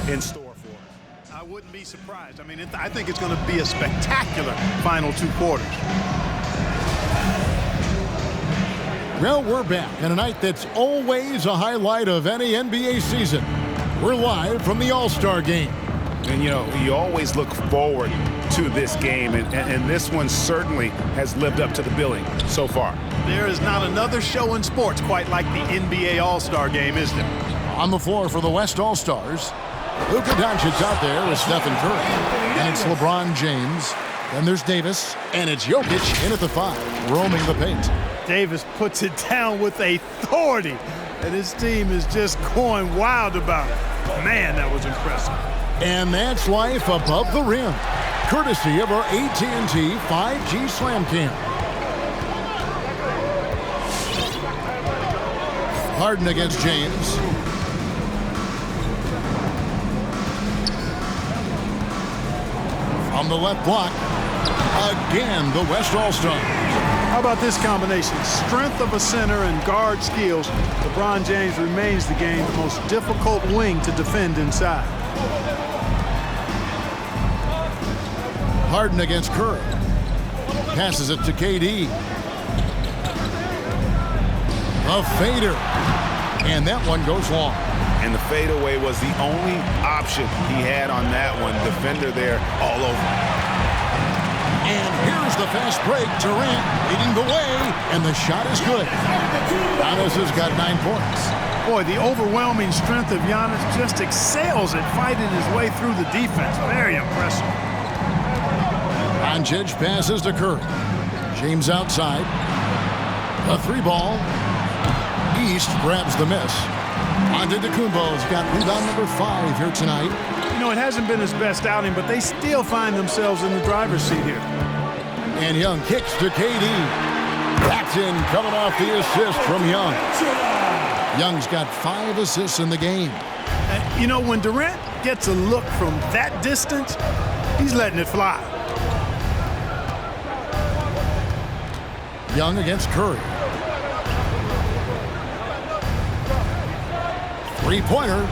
in store for us. I wouldn't be surprised. I mean, I think it's going to be a spectacular final 2 quarters. Well, we're back on a night that's always a highlight of any NBA season. We're live from the All-Star game. And, you know, you always look forward to this game, and this one certainly has lived up to the billing so far. There is not another show in sports quite like the NBA All-Star game, is there? On the floor for the West All-Stars, Luka Doncic's out there with Stephen Curry. And it's LeBron James. Then there's Davis. And it's Jokic in at the 5, roaming the paint. Davis puts it down with authority, and his team is just going wild about it. Man, that was impressive. And that's life above the rim, courtesy of our AT&T 5G Slam Cam. Harden against James. From the left block, again the West All-Stars. How about this combination? Strength of a center and guard skills. LeBron James remains the game's most difficult wing to defend inside. Harden against Curry. Passes it to KD. A fader. And that one goes long. And the fadeaway was the only option he had on that one. Defender there all over. And here's the fast break. Durant leading the way, and the shot is good. Giannis has got 9 points. Boy, the overwhelming strength of Giannis just excels at fighting his way through the defense. Very impressive. Doncic passes to Curry. James outside. A 3-ball. East grabs the miss. Antetokounmpo's got rebound number 5 here tonight. You know, it hasn't been his best outing, but they still find themselves in the driver's seat here. And Young kicks to KD. Jackson coming off the assist from Young. Young's got 5 assists in the game. You know, when Durant gets a look from that distance, he's letting it fly. Young against Curry. 3-pointer.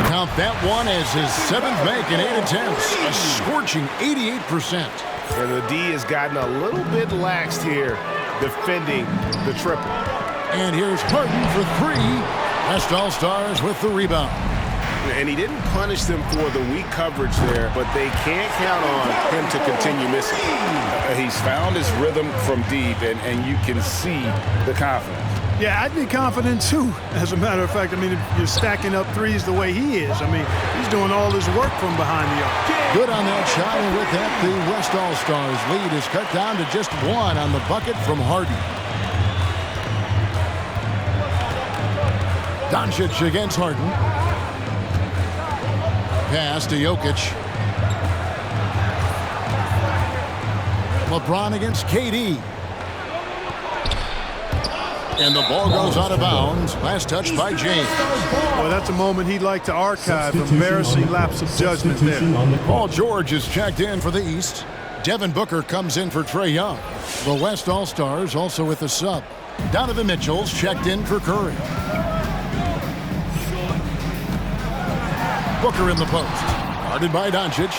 Count that one as his 7th make in 8 attempts. A scorching 88%. And the D has gotten a little bit laxed here defending the triple. And here's Harden for 3. West All-Stars with the rebound. And he didn't punish them for the weak coverage there, but they can't count on him to continue missing. He's found his rhythm from deep, and you can see the confidence. Yeah, I'd be confident too. As a matter of fact, I mean, if you're stacking up threes the way he is, I mean, he's doing all his work from behind the arc. Good on that shot, and with that, the West All-Stars lead is cut down to just 1 on the bucket from Harden. Doncic against Harden. Pass to Jokic. LeBron against KD. And the ball goes out of bounds. Last touch by James. Well, that's a moment he'd like to archive. Embarrassing lapse of judgment there. Paul George is checked in for the East. Devin Booker comes in for Trae Young. The West All-Stars also with the sub. Donovan Mitchell's checked in for Curry. Booker in the post. Guarded by Doncic.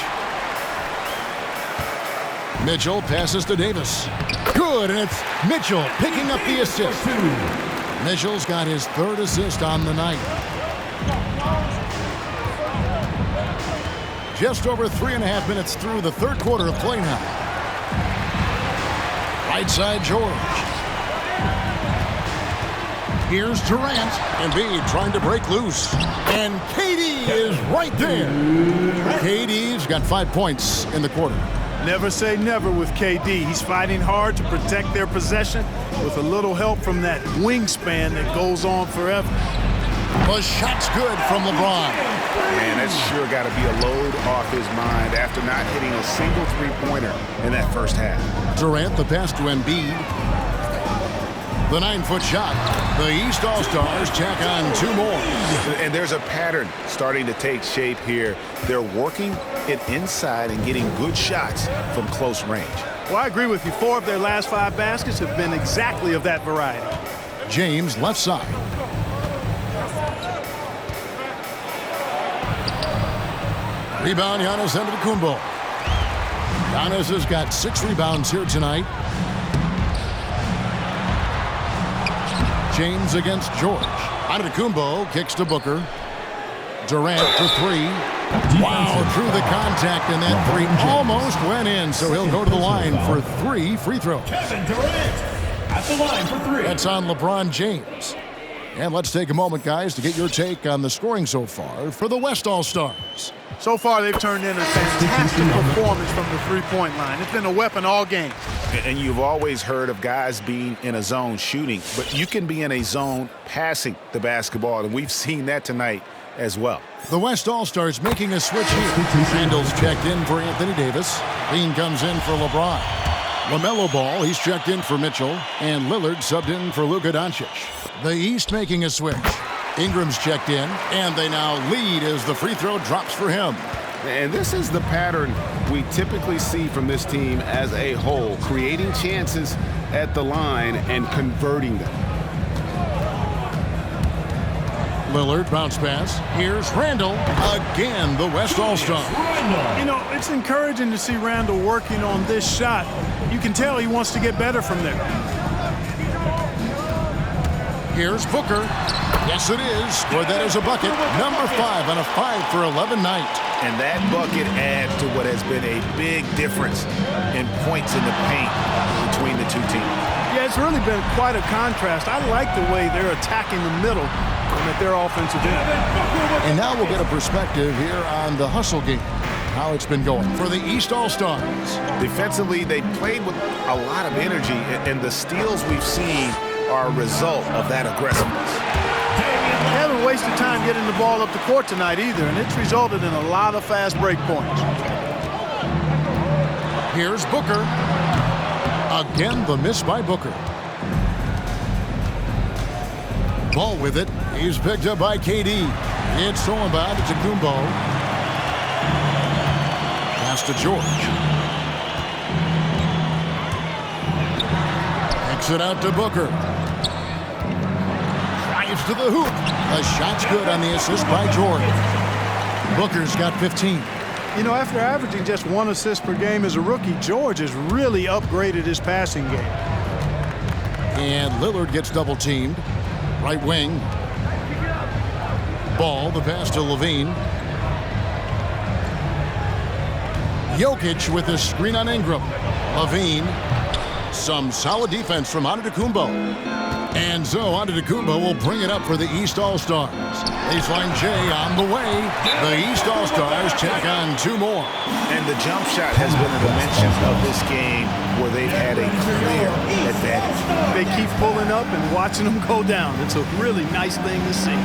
Mitchell passes to Davis. Good, and it's Mitchell picking up the assist. Mitchell's got his 3rd assist on the night. Just over 3.5 minutes through the 3rd quarter of play now. Right side, George. Here's Durant. Embiid trying to break loose. And KD is right there. KD's got 5 points in the quarter. Never say never with KD. He's fighting hard to protect their possession with a little help from that wingspan that goes on forever. The shot's good from LeBron. Man, that's sure got to be a load off his mind after not hitting a single 3-pointer in that first half. Durant, the pass to Embiid. The 9-foot shot. The East All-Stars tack on 2 more. And there's a pattern starting to take shape here. They're working it inside and getting good shots from close range. Well, I agree with you. 4 of their last 5 baskets have been exactly of that variety. James, left side. Rebound, Giannis Antetokounmpo. Giannis has got 6 rebounds here tonight. James against George. Antetokounmpo kicks to Booker. Durant for 3. Wow, through the contact, and that 3 almost went in, so he'll go to the line for 3 free throws. Kevin Durant at the line for 3. That's on LeBron James. And let's take a moment, guys, to get your take on the scoring so far for the West All-Stars. So far, they've turned in a fantastic performance from the three-point line. It's been a weapon all game. And you've always heard of guys being in a zone shooting, but you can be in a zone passing the basketball, and we've seen that tonight as well. The West All-Stars making a switch here. Randall's checked in for Anthony Davis. Lean comes in for LeBron. LaMelo Ball, he's checked in for Mitchell. And Lillard subbed in for Luka Doncic. The East making a switch. Ingram's checked in, and they now lead as the free throw drops for him. And this is the pattern we typically see from this team as a whole, creating chances at the line and converting them. Lillard, bounce pass. Here's Randall. Again, the West All-Star. You know, it's encouraging to see Randall working on this shot. You can tell he wants to get better from there. Here's Booker. Yes, it is. Scored that as a bucket. Number 5 on a 5 for 11 night. And that bucket adds to what has been a big difference in points in the paint between the two teams. Yeah, it's really been quite a contrast. I like the way they're attacking the middle and at their offensive end. And now we'll get a perspective here on the hustle game, how it's been going for the East All-Stars. Defensively, they played with a lot of energy, and the steals we've seen are a result of that aggressiveness. They haven't wasted time getting the ball up the court tonight either, and it's resulted in a lot of fast break points. Here's Booker. Again, the miss by Booker. Ball with it. He's picked up by KD. It's thrown by Antetokounmpo. Pass to George. Kicks it out to Booker. Drives to the hoop. The shot's good on the assist by George. Booker's got 15. You know, after averaging just 1 assist per game as a rookie, George has really upgraded his passing game. And Lillard gets double-teamed. Right wing. Ball, the pass to Levine. Jokic with the screen on Ingram. Levine. Some solid defense from Antetokounmpo. And so Antetokounmpo will bring it up for the East All-Stars. Baseline J on the way. The East All-Stars tack on 2 more. And the jump shot has been a dimension of this game where they've had a clear advantage. They keep pulling up and watching them go down. It's a really nice thing to see.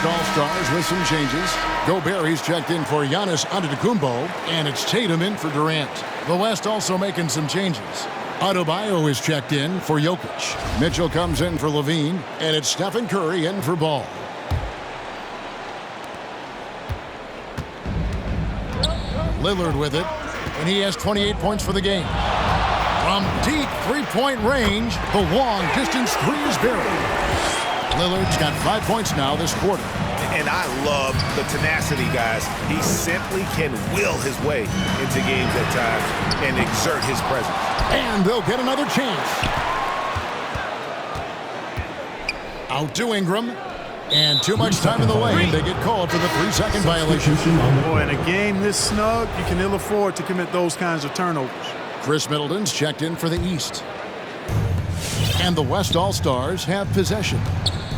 All-Stars with some changes. Gobert, he's checked in for Giannis Antetokounmpo, and it's Tatum in for Durant. The West also making some changes. Adebayo is checked in for Jokic. Mitchell comes in for Levine, and it's Stephen Curry in for Ball. Lillard with it, and he has 28 points for the game. From deep three-point range, the long-distance 3 is buried. Lillard's got 5 points now this quarter. And I love the tenacity, guys. He simply can will his way into games at times and exert his presence. And they'll get another chance. Out to Ingram. And too much time in the lane. They get called for the 3-second violation. Boy, in a game this snug, you can ill afford to commit those kinds of turnovers. Chris Middleton's checked in for the East. And the West All-Stars have possession.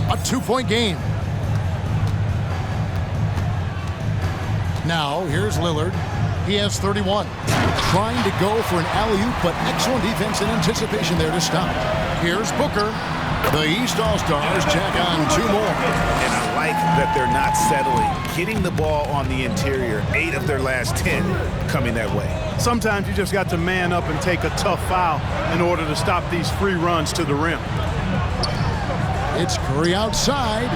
A 2-point game. Now, here's Lillard. He has 31. Trying to go for an alley-oop, but excellent defense and anticipation there to stop. Here's Booker. The East All-Stars check on 2 more. And I like that they're not settling. Getting the ball on the interior, 8 of their last 10 coming that way. Sometimes you just got to man up and take a tough foul in order to stop these free runs to the rim. It's Curry outside.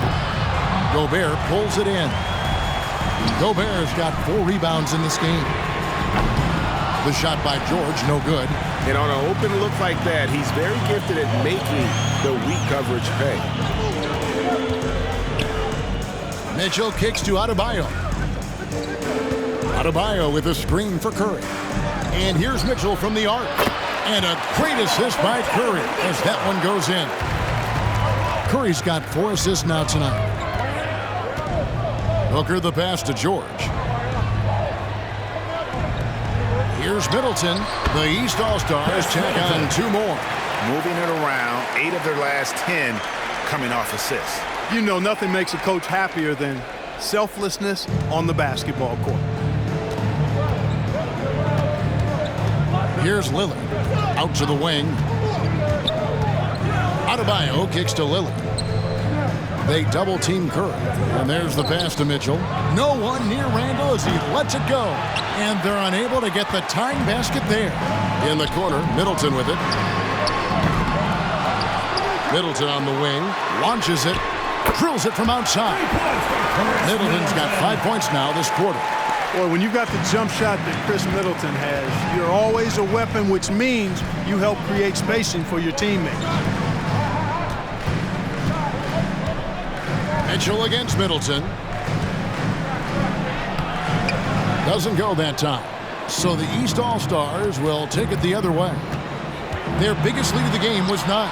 Gobert pulls it in. Gobert's got 4 rebounds in this game. The shot by George, no good. And on an open look like that, he's very gifted at making the weak coverage pay. Mitchell kicks to Adebayo. Adebayo with a screen for Curry. And here's Mitchell from the arc. And a great assist by Curry as that one goes in. Curry's got 4 assists now tonight. Hooker the pass to George. Here's Middleton. The East All-Stars check on 2 more. Moving it around, 8 of their last 10 coming off assists. You know, nothing makes a coach happier than selflessness on the basketball court. Here's Lillard. Out to the wing. Adebayo kicks to Lillard. They double-team Curry. And there's the pass to Mitchell. No one near Randall as he lets it go. And they're unable to get the tying basket there. In the corner, Middleton with it. Middleton on the wing. Launches it. Drills it from outside. Middleton's got 5 points now this quarter. Boy, when you got the jump shot that Chris Middleton has, you're always a weapon, which means you help create spacing for your teammates. Mitchell against Middleton. Doesn't go that time. So the East All-Stars will take it the other way. Their biggest lead of the game was 9.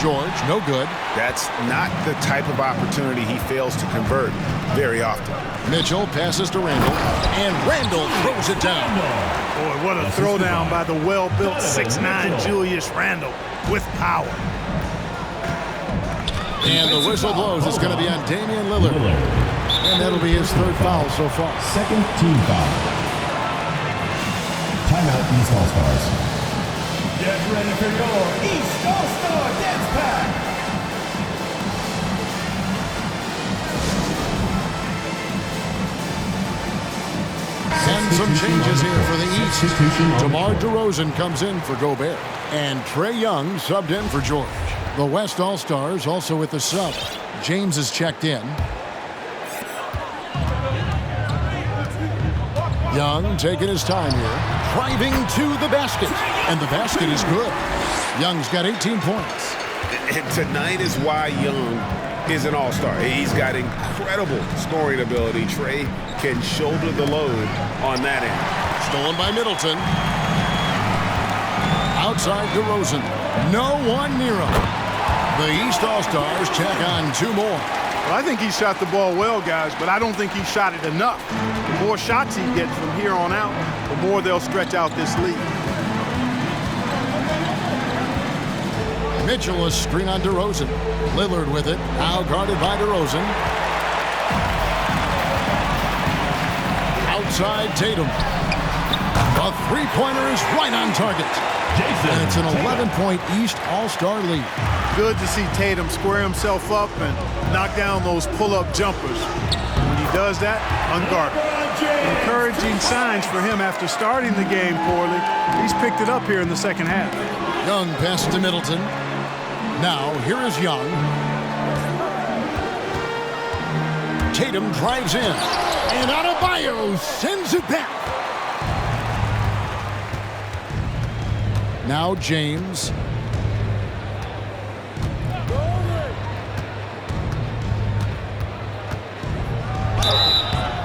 George, no good. That's not the type of opportunity he fails to convert very often. Mitchell passes to Randall, and Randall throws it down. Boy, what a throwdown by the well-built 6'9" Julius Randle with power. And the whistle blows. It's going to be on Damian Lillard. And that'll be his 3rd foul so far. 2nd team foul. Timeout, East All-Stars. Get ready for your East All-Star Dance Pack. And some changes here for the East. DeMar DeRozan comes in for Gobert. And Trae Young subbed in for George. The West All-Stars also with the sub. James is checked in. Young taking his time here. Driving to the basket. And the basket is good. Young's got 18 points. And tonight is why Young is an all-star. He's got incredible scoring ability. Trae can shoulder the load on that end. Stolen by Middleton. Outside DeRozan. No one near him. The East All-Stars check on 2 more. Well, I think he shot the ball well, guys, but I don't think he shot it enough. The more shots he gets from here on out, the more they'll stretch out this lead. Mitchell, a screen on DeRozan. Lillard with it. Now guarded by DeRozan. Outside Tatum. A 3-pointer is right on target. And it's an 11-point East All-Star lead. Good to see Tatum square himself up and knock down those pull-up jumpers. When he does that, unguarded. Encouraging signs for him after starting the game poorly. He's picked it up here in the second half. Young passes to Middleton. Now, here is Young. Tatum drives in. And Adebayo sends it back. Now James.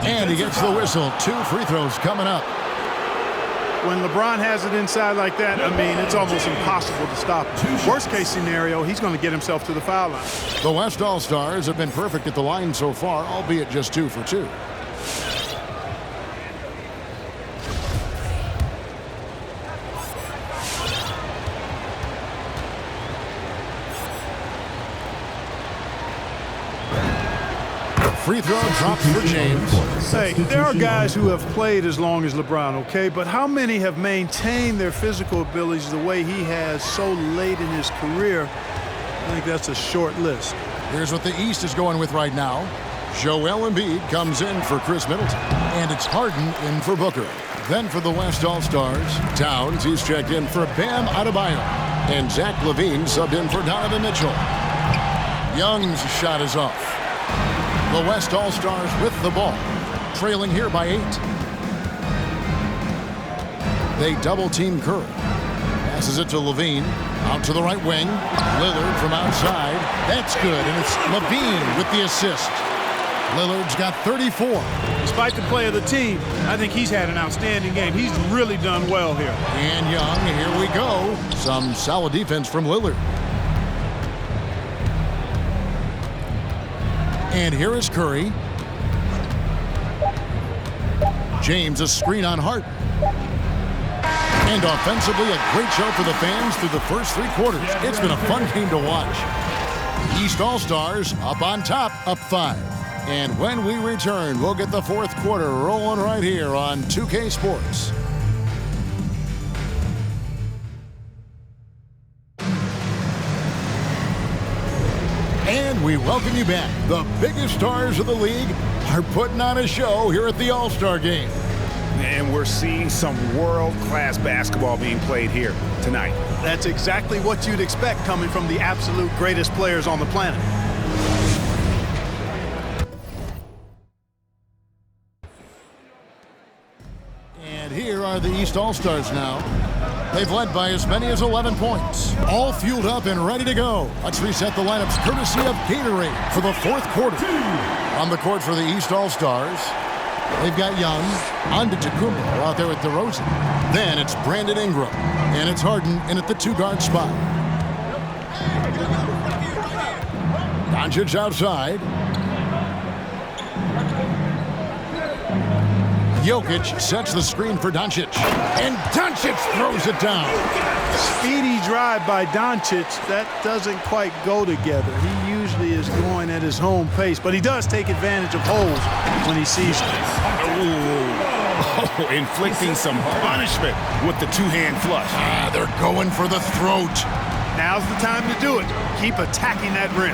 And he gets the whistle. 2 free throws coming up. When LeBron has it inside like that, I mean, it's almost impossible to stop him. Worst case scenario, he's going to get himself to the foul line. The West All-Stars have been perfect at the line so far, albeit just 2 for 2. Free throw drops for James. Hey, there are guys who have played as long as LeBron, okay? But how many have maintained their physical abilities the way he has so late in his career think that's a short list. Here's what the East is going with right now. Joel Embiid comes in for Chris Middleton. And it's Harden in for Booker. Then for the West All-Stars, Towns, he's checked in for Bam Adebayo. And Zach LaVine subbed in for Donovan Mitchell. Young's shot is off. The West All-Stars with the ball, trailing here by 8. They double-team Curry. Passes it to LaVine. Out to the right wing. Lillard from outside. That's good, and it's LaVine with the assist. Lillard's got 34. Despite the play of the team, I think he's had an outstanding game. He's really done well here. And Young, here we go. Some solid defense from Lillard. And here is Curry. James, a screen on Hart. And offensively, a great show for the fans through the first 3 quarters. It's been a fun game to watch. East All-Stars up on top, up 5. And when we return, we'll get the 4th quarter rolling right here on 2K Sports. And we welcome you back. The biggest stars of the league are putting on a show here at the All-Star Game. And we're seeing some world-class basketball being played here tonight. That's exactly what you'd expect coming from the absolute greatest players on the planet. And here are the East All-Stars now. They've led by as many as 11 points. All fueled up and ready to go. Let's reset the lineups courtesy of Gatorade for the 4th quarter. On the court for the East All-Stars, they've got Young, Antetokounmpo out there with DeRozan. Then it's Brandon Ingram, and it's Harden in at the 2-guard spot. Doncic outside. Jokic sets the screen for Doncic, and Doncic throws it down. Speedy drive by Doncic. That doesn't quite go together. He usually is going at his home pace, but he does take advantage of holes when he sees them. Oh, inflicting some punishment with the 2-hand flush. They're going for the throat. Now's the time to do it. Keep attacking that rim.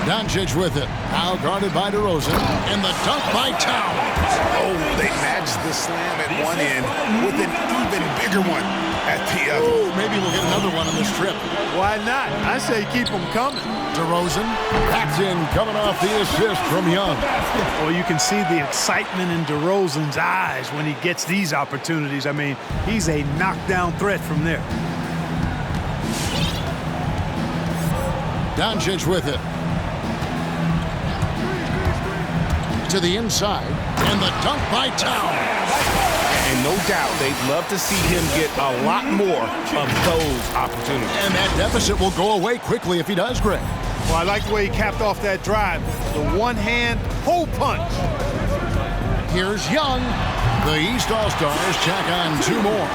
Doncic with it. Now guarded by DeRozan. And the dunk by Towns. Oh, they matched the slam at one end with an even bigger one at the other. Ooh, maybe we'll get another one on this trip. Why not? I say keep them coming. DeRozan backs in, coming off the assist from Young. Well, you can see the excitement in DeRozan's eyes when he gets these opportunities. I mean, he's a knockdown threat from there. Doncic with it. To the inside, and the dunk by Towns. And no doubt they'd love to see him get a lot more of those opportunities. And that deficit will go away quickly if he does, Greg. Well, I like the way he capped off that drive. The one-hand hole punch. Here's Young. The East All-Stars check on 2 more.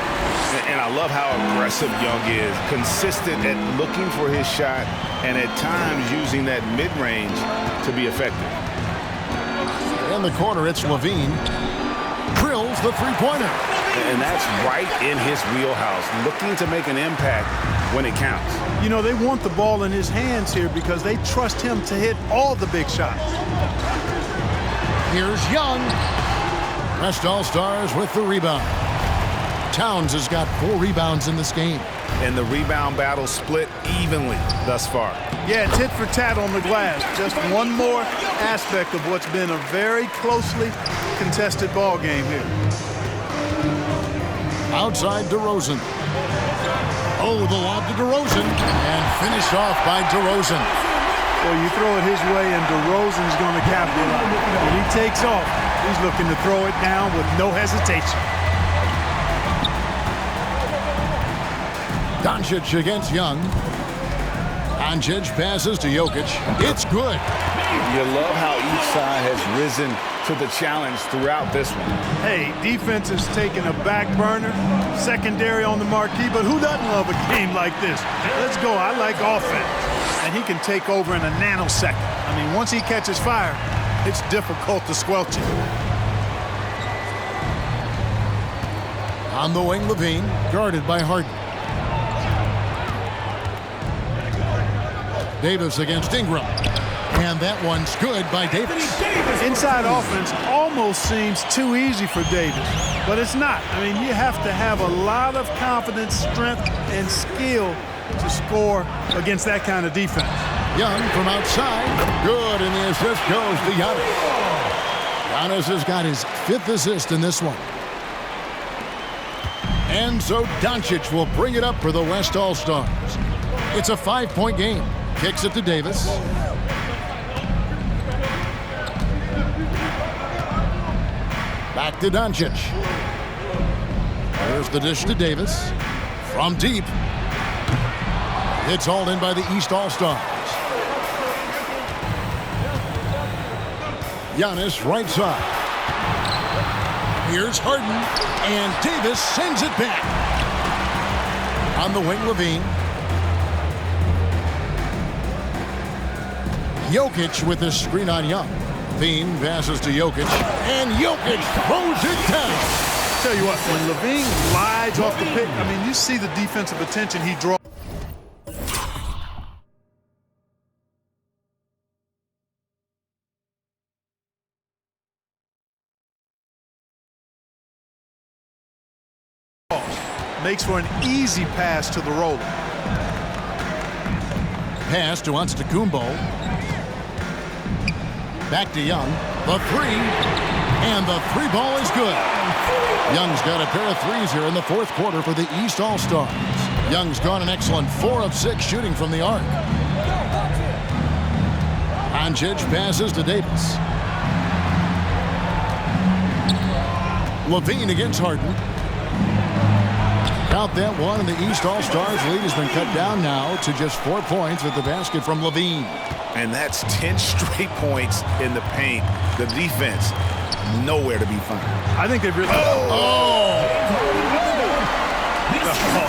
And I love how aggressive Young is. Consistent at looking for his shot and at times using that mid-range to be effective. In the corner, it's LaVine. Drills the 3-pointer. And that's right in his wheelhouse, looking to make an impact when it counts. You know, they want the ball in his hands here because they trust him to hit all the big shots. Here's Young. West All-Stars with the rebound. Towns has got 4 rebounds in this game. And the rebound battle split evenly thus far. Yeah, tit for tat on the glass. Just one more aspect of what's been a very closely contested ball game here. Outside DeRozan. Oh, the lob to DeRozan. And finished off by DeRozan. Well, you throw it his way and DeRozan's going to capitalize. When he takes off, he's looking to throw it down with no hesitation. Doncic against Young. Doncic passes to Jokic. It's good. You love how each side has risen to the challenge throughout this one. Hey, defense is taking a back burner, secondary on the marquee, but who doesn't love a game like this? Let's go. I like offense. And he can take over in a nanosecond. I mean, once he catches fire, it's difficult to squelch it. On the wing, LaVine, guarded by Harden. Davis against Ingram. And that one's good by Davis. Inside offense almost seems too easy for Davis, but it's not. I mean, you have to have a lot of confidence, strength, and skill to score against that kind of defense. Young from outside. Good, and the assist goes to Giannis. Giannis has got his 5th assist in this one. And so Doncic will bring it up for the West All-Stars. It's a 5-point game. Kicks it to Davis. Back to Doncic. There's the dish to Davis. From deep. It's hauled in by the East All-Stars. Giannis right side. Here's Harden. And Davis sends it back. On the wing, Levine. Jokic with the screen on Young. Levine passes to Jokic. And Jokic throws it down. Tell you what, when Levine glides off the pick, I mean, you see the defensive attention he draws. Makes for an easy pass to the roller. Pass to Antetokounmpo. Back to Young. The three. And the three ball is good. Young's got a pair of threes here in the 4th quarter for the East All-Stars. Young's gone an excellent 4 of 6 shooting from the arc. Doncic passes to Davis. Levine against Harden. Count that one, and the East All-Stars lead has been cut down now to just 4 points with the basket from Levine. And that's 10 straight points in the paint. The defense, nowhere to be found. I think they've really...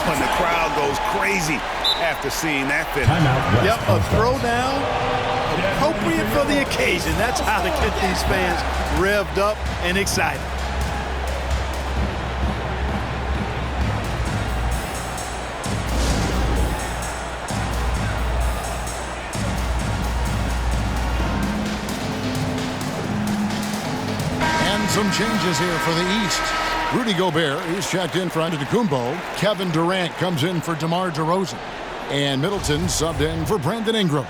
And the crowd goes crazy after seeing that finish. Yep, a throwdown, appropriate for the occasion. That's how to get these fans revved up and excited. Some changes here for the East. Rudy Gobert is checked in for Antetokounmpo. Kevin Durant comes in for DeMar DeRozan. And Middleton subbed in for Brandon Ingram.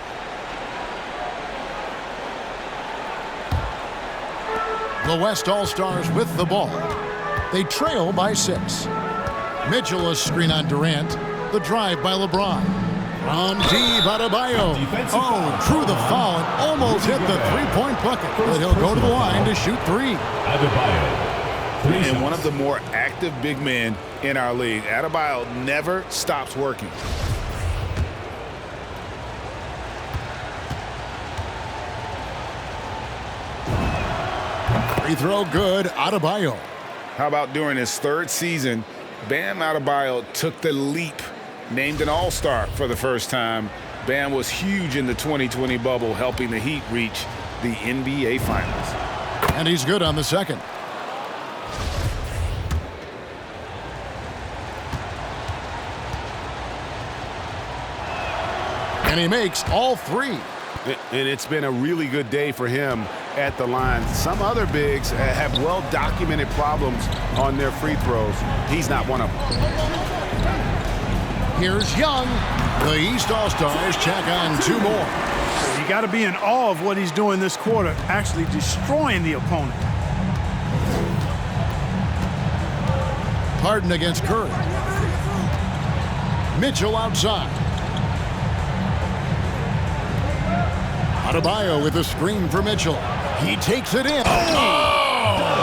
The West All-Stars with the ball. They trail by 6. Mitchell a screen on Durant. The drive by LeBron. From deep, Adebayo. Oh, drew the foul and almost hit the 3-point bucket. But he'll go to the line to shoot 3. And one of the more active big men in our league. Adebayo never stops working. Free throw good, Adebayo. How about during his 3rd season, Bam Adebayo took the leap. Named an All-Star for the first time. Bam was huge in the 2020 bubble, helping the Heat reach the NBA Finals. And he's good on the second. And he makes all 3. And it's been a really good day for him at the line. Some other bigs have well-documented problems on their free throws. He's not one of them. Here's Young. The East All-Stars check on 2 more. You got to be in awe of what he's doing this quarter, actually destroying the opponent. Harden against Curry. Mitchell outside. Adebayo with a screen for Mitchell. He takes it in.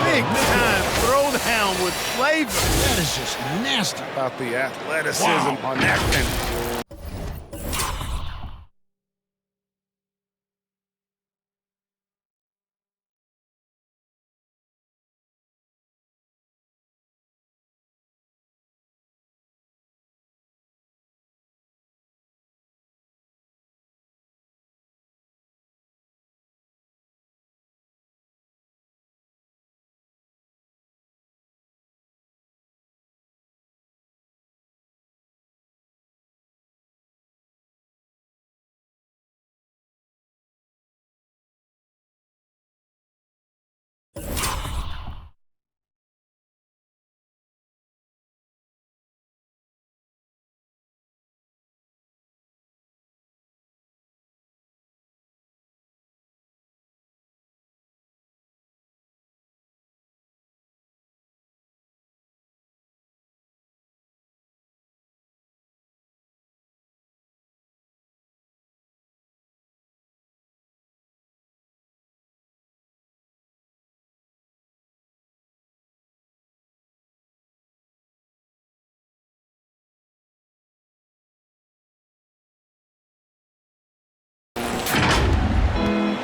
Big time throwdown with flavor. That is just nasty. About the athleticism on that finish.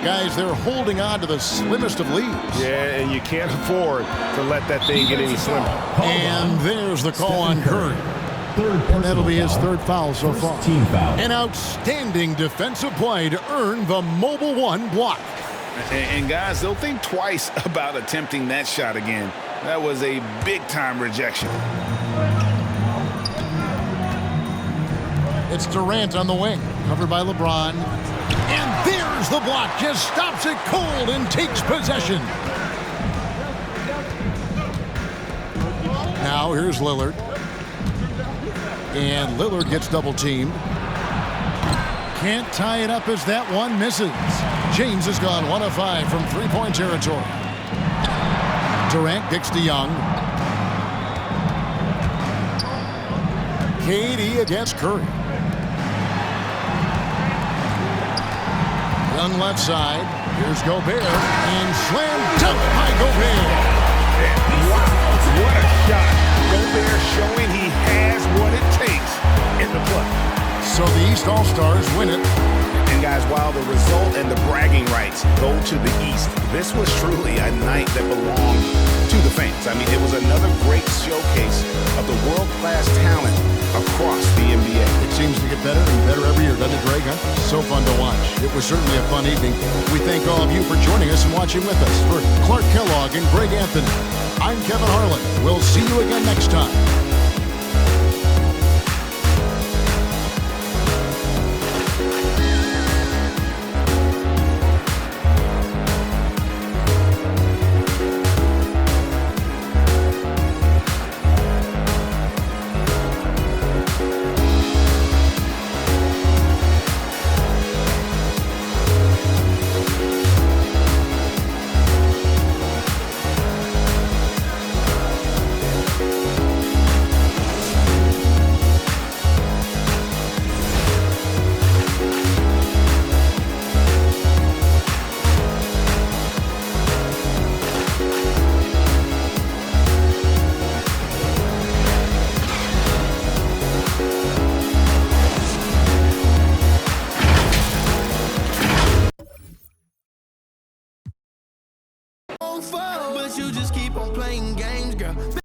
Guys, they're holding on to the slimmest of leads. Yeah, and you can't afford to let that thing get any slimmer. And there's the call on Curry. And that'll be his third foul so far. Team foul. An outstanding defensive play to earn the Mobile One block. And guys, they'll think twice about attempting that shot again. That was a big-time rejection. It's Durant on the wing, covered by LeBron. And there's the block, just stops it cold and takes possession. Now here's Lillard. And Lillard gets double-teamed. Can't tie it up as that one misses. James has gone 1 of 5 from three-point territory. Durant kicks to Young. KD against Curry. Young left side. Here's Gobert. And slam dunk by Gobert. Wow, what a shot. Gobert showing he has what it takes in the play. So the East All-Stars win it. And guys, while the result and the bragging rights go to the East, this was truly a night that belonged to the fans. I mean, it was another great showcase of the world-class talent across the NBA. It seems to get better and better every year, doesn't it, Greg? Huh? So fun to watch. It was certainly a fun evening. We thank all of you for joining us and watching with us. For Clark Kellogg and Greg Anthony, I'm Kevin Harlan. We'll see you again next time. But you just keep on playing games, girl.